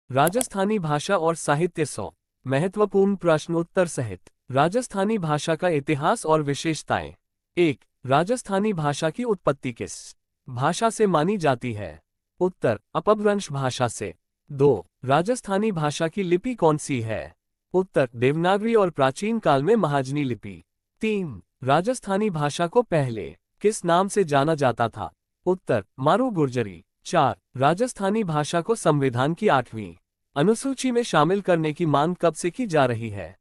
राजस्थानी भाषा और साहित्य 100 महत्वपूर्ण प्रश्नोत्तर सहित राजस्थानी भाषा का इतिहास और विशेषताएं। 1. राजस्थानी भाषा की उत्पत्ति किस भाषा से मानी जाती है? उत्तर, अपभ्रंश भाषा से। 2. राजस्थानी भाषा की लिपि कौन सी है? उत्तर, देवनागरी और प्राचीन काल में महाजनी लिपि। 3. राजस्थानी भाषा को पहले किस नाम से जाना जाता था? उत्तर, मारू गुर्जरी। 4. राजस्थानी भाषा को संविधान की 8वीं अनुसूची में शामिल करने की मांग कब से की जा रही है?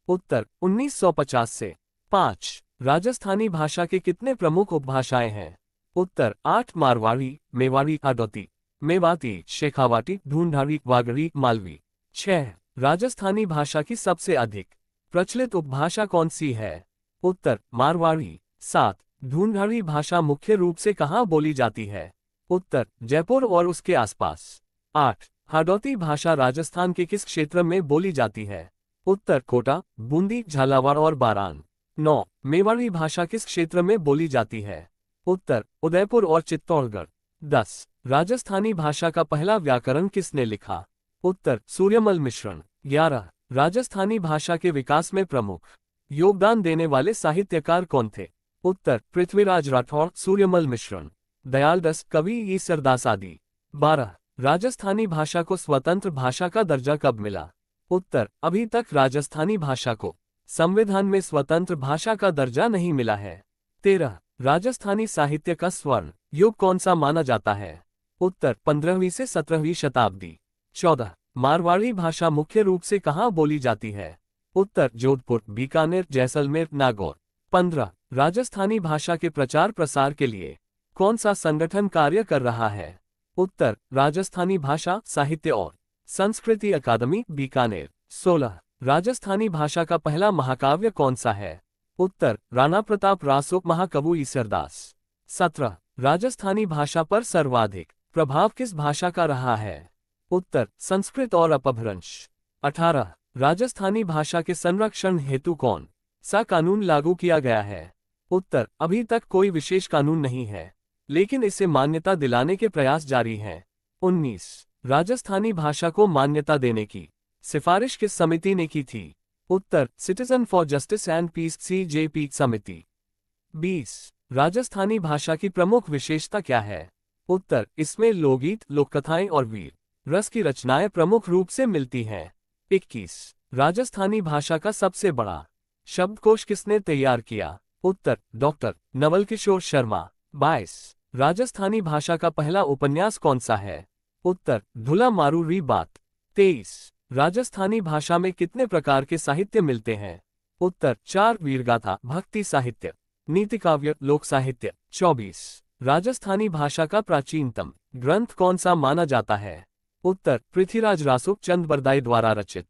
उत्तर, 1950 से। 5. राजस्थानी भाषा के कितने प्रमुख उपभाषाएं हैं? उत्तर, 8 मारवाड़ी, मेवाड़ी, हाडोती, मेवाती, शेखावाटी, ढूंढाड़ी, वागड़ी, मालवी। 6. राजस्थानी भाषा की सबसे अधिक प्रचलित उपभाषा कौन सी है? उत्तर, मारवाड़ी। 7. ढूंढाड़ी भाषा मुख्य रूप से कहाँ बोली जाती है? उत्तर, जयपुर और उसके आसपास। 8. हाडोती भाषा राजस्थान के किस क्षेत्र में बोली जाती है? उत्तर, कोटा, बूंदी, झालावाड़ और बारान। 9. मेवाड़ी भाषा किस क्षेत्र में बोली जाती है? उत्तर, उदयपुर और चित्तौड़गढ़। 10. राजस्थानी भाषा का पहला व्याकरण किसने लिखा? उत्तर, सूर्यमल मिश्रण। 11. राजस्थानी भाषा के विकास में प्रमुख योगदान देने वाले साहित्यकार कौन थे? उत्तर, पृथ्वीराज राठौड़, सूर्यमल मिश्रण, दयालदास, कवि ईसरदास आदि। 12. राजस्थानी भाषा को स्वतंत्र भाषा का दर्जा कब मिला? उत्तर, अभी तक राजस्थानी भाषा को संविधान में स्वतंत्र भाषा का दर्जा नहीं मिला है। 13. राजस्थानी साहित्य का स्वर्ण युग कौन सा माना जाता है? उत्तर, 15वीं से 17वीं शताब्दी। 14. मारवाड़ी भाषा मुख्य रूप से कहाँ बोली जाती है? उत्तर, जोधपुर, बीकानेर, जैसलमेर, नागौर। 15. राजस्थानी भाषा के प्रचार प्रसार के लिए कौन सा संगठन कार्य कर रहा है? उत्तर, राजस्थानी भाषा, साहित्य और संस्कृति अकादमी, बीकानेर। 16. राजस्थानी भाषा का पहला महाकाव्य कौन सा है? उत्तर, राणा प्रताप रासो, महाकवि ईसरदास। 17. राजस्थानी भाषा पर सर्वाधिक प्रभाव किस भाषा का रहा है? उत्तर, संस्कृत और अपभ्रंश। 18. राजस्थानी भाषा के संरक्षण हेतु कौन सा कानून लागू किया गया है? उत्तर, अभी तक कोई विशेष कानून नहीं है, लेकिन इसे मान्यता दिलाने के प्रयास जारी हैं। 19. राजस्थानी भाषा को मान्यता देने की सिफारिश किस समिति ने की थी? उत्तर, citizen for justice and peace, CJP समिति। 20. राजस्थानी भाषा की प्रमुख विशेषता क्या है? उत्तर, इसमें लोकगीत, लोककथाएं और वीर रस की रचनाएं प्रमुख रूप से मिलती हैं। 21. राजस्थानी भाषा का सबसे बड़ा शब्दकोश किसने तैयार किया? उत्तर, डॉक्टर नवल किशोर शर्मा। 22. राजस्थानी भाषा का पहला उपन्यास कौन सा है? उत्तर, धुला मारू री बात। 23. राजस्थानी भाषा में कितने प्रकार के साहित्य मिलते हैं? उत्तर, 4 वीरगाथा, भक्ति साहित्य, नीति काव्य, लोक साहित्य। 24. राजस्थानी भाषा का प्राचीनतम ग्रंथ कौन सा माना जाता है? उत्तर, पृथ्वीराज रासो, चंद बरदाई द्वारा रचित।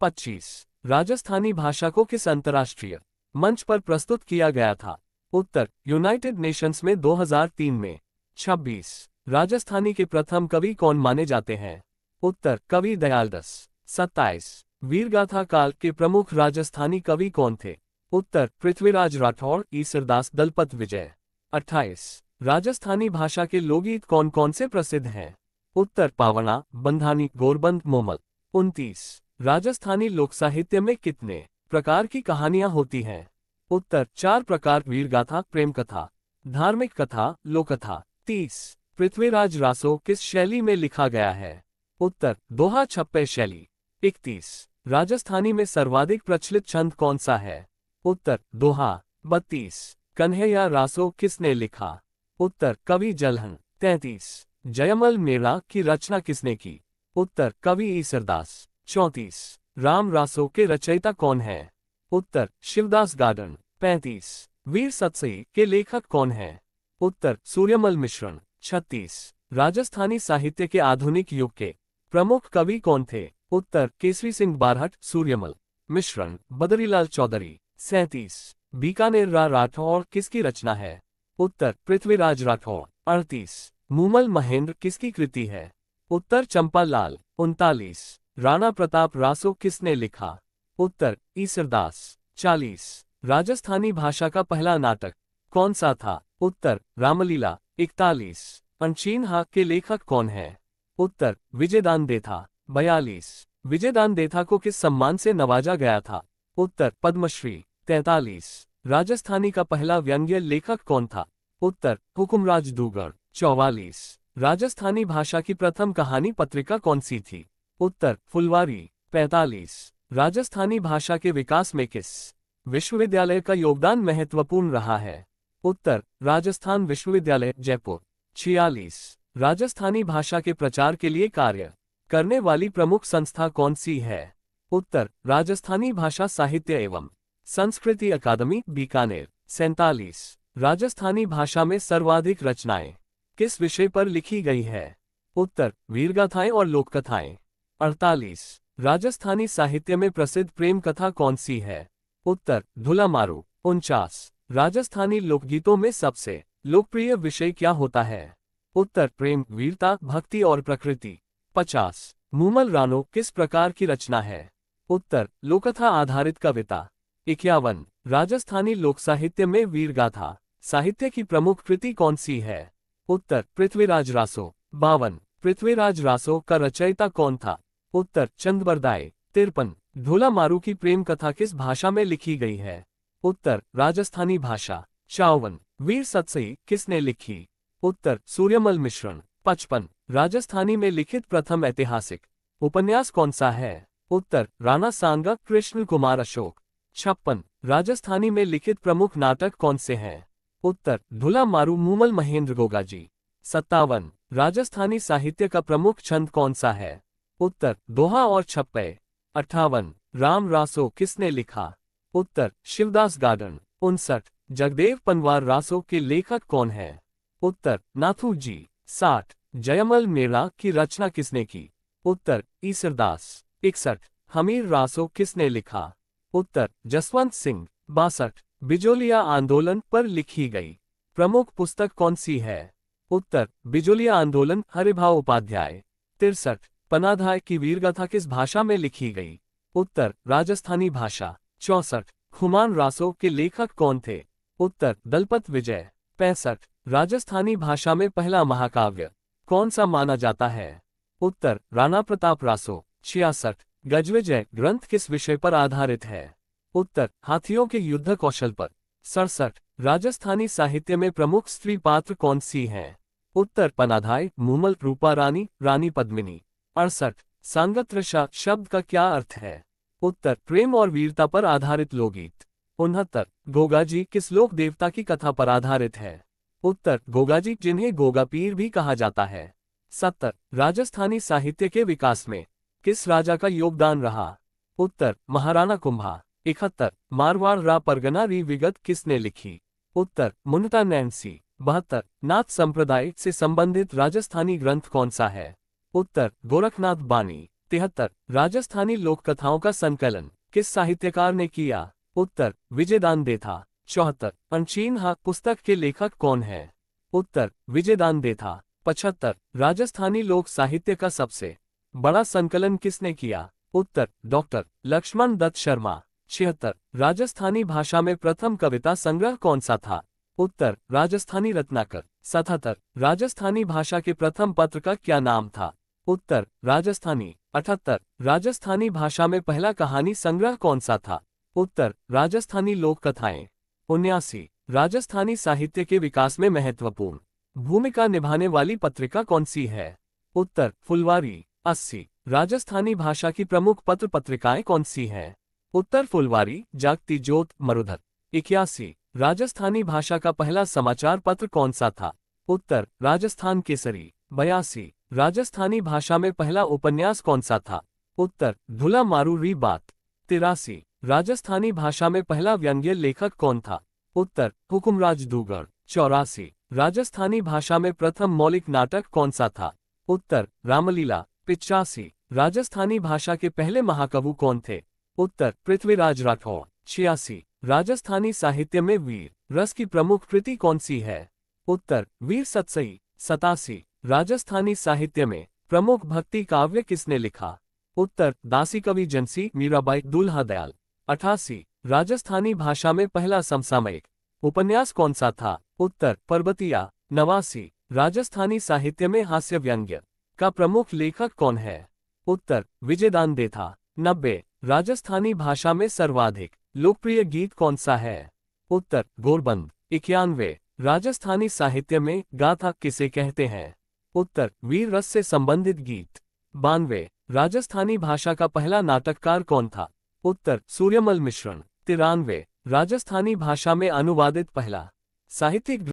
25. राजस्थानी भाषा को किस अंतर्राष्ट्रीय मंच पर प्रस्तुत किया गया था? उत्तर, यूनाइटेड नेशंस में 2003 में। 26. राजस्थानी के प्रथम कवि कौन माने जाते हैं? उत्तर, कवि दयालदास। 27. वीरगाथा काल के प्रमुख राजस्थानी कवि कौन थे? उत्तर, पृथ्वीराज राठौड़, ईसरदास, दलपत विजय। 28. राजस्थानी भाषा के लोकगीत कौन कौन से प्रसिद्ध हैं? उत्तर, पावना, बंधानी, गोरबंद, मोमल। 29. राजस्थानी लोक साहित्य में कितने प्रकार की कहानियां होती हैं? उत्तर, 4 प्रकार, वीरगाथा, प्रेम कथा, धार्मिक कथा, लोककथा। 30. पृथ्वीराज रासो किस शैली में लिखा गया है? उत्तर, दोहा छप्पे शैली। 31. राजस्थानी में सर्वाधिक प्रचलित छंद कौन सा है? उत्तर, दोहा। 32. कन्हैया रासो किसने लिखा? उत्तर, कवि जलहन। 33. जयमल मेला की रचना किसने की? उत्तर, कवि ईसरदास। 34. राम रासो के रचयिता कौन है? उत्तर, शिवदास गार्डन। 35. वीर सतसई के लेखक कौन है? उत्तर, सूर्यमल मिश्रण। 36. राजस्थानी साहित्य के आधुनिक युग के प्रमुख कवि कौन थे? उत्तर, केसरी सिंह बारहट, सूर्यमल मिश्रण, बदरीलाल चौधरी। 37. बीकानेर राठौड़ किसकी रचना है? उत्तर, पृथ्वीराज राठौड़। 38. मूमल महेंद्र किसकी कृति है? उत्तर, चंपालाल। 39. राणा प्रताप रासो किसने लिखा? उत्तर, ईसरदास। 40. राजस्थानी भाषा का पहला नाटक कौन सा था? उत्तर, रामलीला। 41. अनचीन हा के लेखक कौन है? उत्तर, विजयदान दे था। 42। विजयदान देथा को किस सम्मान से नवाजा गया था? उत्तर पद्मश्री। 43। राजस्थानी का पहला व्यंग्य लेखक कौन था? उत्तर हुकुमराज दुगड़। 44। राजस्थानी भाषा की प्रथम कहानी पत्रिका कौन सी थी? उत्तर फुलवारी। 45। राजस्थानी भाषा के विकास में किस विश्वविद्यालय का योगदान महत्वपूर्ण रहा है? उत्तर राजस्थान विश्वविद्यालय जयपुर। 46। राजस्थानी भाषा के प्रचार के लिए कार्य करने वाली प्रमुख संस्था कौन सी है? उत्तर राजस्थानी भाषा साहित्य एवं संस्कृति अकादमी बीकानेर। 47। राजस्थानी भाषा में सर्वाधिक रचनाएं किस विषय पर लिखी गई है? उत्तर वीरगाथाएं और लोककथाएं। 48। राजस्थानी साहित्य में प्रसिद्ध प्रेम कथा कौन सी है? उत्तर धुला मारू। 49। राजस्थानी लोकगीतों में सबसे लोकप्रिय विषय क्या होता है? उत्तर प्रेम, वीरता, भक्ति और प्रकृति। 50। मूमल रानो किस प्रकार की रचना है? उत्तर लोककथा आधारित कविता। 51। राजस्थानी लोक साहित्य में वीरगाथा साहित्य की प्रमुख कृति कौन सी है? उत्तर पृथ्वीराज रासो। 52। पृथ्वीराज रासो का रचयिता कौन था? उत्तर चंदबरदाई। 53। धुला मारू की प्रेम कथा किस भाषा में लिखी गई है? उत्तर राजस्थानी भाषा। 54। वीर सतसई किसने लिखी? उत्तर सूर्यमल मिश्रण। 55। राजस्थानी में लिखित प्रथम ऐतिहासिक उपन्यास कौन सा है? उत्तर राणा सांगा कृष्ण कुमार अशोक। 56। राजस्थानी में लिखित प्रमुख नाटक कौन से हैं? उत्तर धुला मारू मूमल महेंद्र गोगाजी। 57। राजस्थानी साहित्य का प्रमुख छंद कौन सा है? उत्तर दोहा और छप्पे। 58। राम रासो किसने लिखा? उत्तर शिवदास गार्डन। 59। जगदेव पनवार रासो के लेखक कौन है? उत्तर नाथू जी। 60। जयमल मेला की रचना किसने की? उत्तर ईसरदास। 61। हमीर रासो किसने लिखा? उत्तर जसवंत सिंह। 62। बिजोलिया आंदोलन पर लिखी गई प्रमुख पुस्तक कौन सी है? उत्तर बिजोलिया आंदोलन हरिभाव उपाध्याय। 63। पनाधाय की वीरगाथा किस भाषा में लिखी गई? उत्तर राजस्थानी भाषा। 64। खुमान रासो के लेखक कौन थे? उत्तर दलपत विजय। 65। राजस्थानी भाषा में पहला महाकाव्य कौन सा माना जाता है? उत्तर राणा प्रताप रासो। 66। गजविजय ग्रंथ किस विषय पर आधारित है? उत्तर हाथियों के युद्ध कौशल पर। 67। राजस्थानी साहित्य में प्रमुख स्त्री पात्र कौन सी हैं? उत्तर पनाधाय, मूमल, रूपा रानी, रानी पद्मिनी। 68। सांगत्रशा शब्द का क्या अर्थ है? उत्तर प्रेम और वीरता पर आधारित लोकगीत। 69। गोगाजी किस लोक देवता की कथा पर आधारित है? उत्तर गोगाजी जिन्हें गोगा पीर भी कहा जाता है। 70। राजस्थानी साहित्य के विकास में किस राजा का योगदान रहा? उत्तर महाराणा कुंभा। 71। मारवाड़ रा परगना री विगत किसने लिखी? उत्तर मुन्टा नैन्सी। 72। नाथ संप्रदाय से संबंधित राजस्थानी ग्रंथ कौन सा है? उत्तर गोरखनाथ बानी। 73। राजस्थानी लोक कथाओं का संकलन किस साहित्यकार ने किया? उत्तर विजयदान देथा। 74। अनचीनहा पुस्तक के लेखक कौन है? उत्तर विजयदान देथा। 75। राजस्थानी लोक साहित्य का सबसे बड़ा संकलन किसने किया? उत्तर डॉक्टर लक्ष्मण दत्त शर्मा। 76। राजस्थानी भाषा में प्रथम कविता संग्रह कौन सा था? उत्तर राजस्थानी रत्नाकर। 77। राजस्थानी भाषा के प्रथम पत्र का क्या नाम था? उत्तर राजस्थानी। 78। राजस्थानी भाषा में पहला कहानी संग्रह कौन सा था? उत्तर राजस्थानी लोक कथाएं। 79। राजस्थानी साहित्य के विकास में महत्वपूर्ण भूमिका निभाने वाली पत्रिका कौन सी है? उत्तर फुलवारी। 80। राजस्थानी भाषा की प्रमुख पत्र पत्रिकाएं कौन सी हैं? उत्तर फुलवारी, जागती ज्योत, मरुधर। 81। राजस्थानी भाषा का पहला समाचार पत्र कौन सा था? उत्तर राजस्थान केसरी। 82। राजस्थानी भाषा में पहला उपन्यास कौन सा था? उत्तर धुला मारू री बात। 83। राजस्थानी भाषा में पहला व्यंग्य लेखक कौन था? उत्तर हुकुमराज दुगड़। 84। राजस्थानी भाषा में प्रथम मौलिक नाटक कौन सा था? उत्तर रामलीला। 85। राजस्थानी भाषा के पहले महाकवि कौन थे? उत्तर पृथ्वीराज राठौड़। 86। राजस्थानी साहित्य में वीर रस की प्रमुख कृति कौन सी है? उत्तर वीर सतसई। 87। राजस्थानी साहित्य में प्रमुख भक्ति काव्य किसने लिखा? उत्तर दासी कवि जंसी, मीराबाई, दुल्हा दयाल। 88। राजस्थानी भाषा में पहला समसामयिक उपन्यास कौन सा था? उत्तर पर्वतिया। 89। राजस्थानी साहित्य में हास्य व्यंग्य का प्रमुख लेखक कौन है? उत्तर विजयदान था। 90। राजस्थानी भाषा में सर्वाधिक लोकप्रिय गीत कौन सा है? उत्तर गोरबंद। 91। राजस्थानी साहित्य में गाथा किसे कहते हैं? उत्तर वीर रस से संबंधित गीत। 92। राजस्थानी भाषा का पहला नाटककार कौन था? उत्तर सूर्यमल मिश्रण। 93। राजस्थानी भाषा में अनुवादित पहला साहित्यिक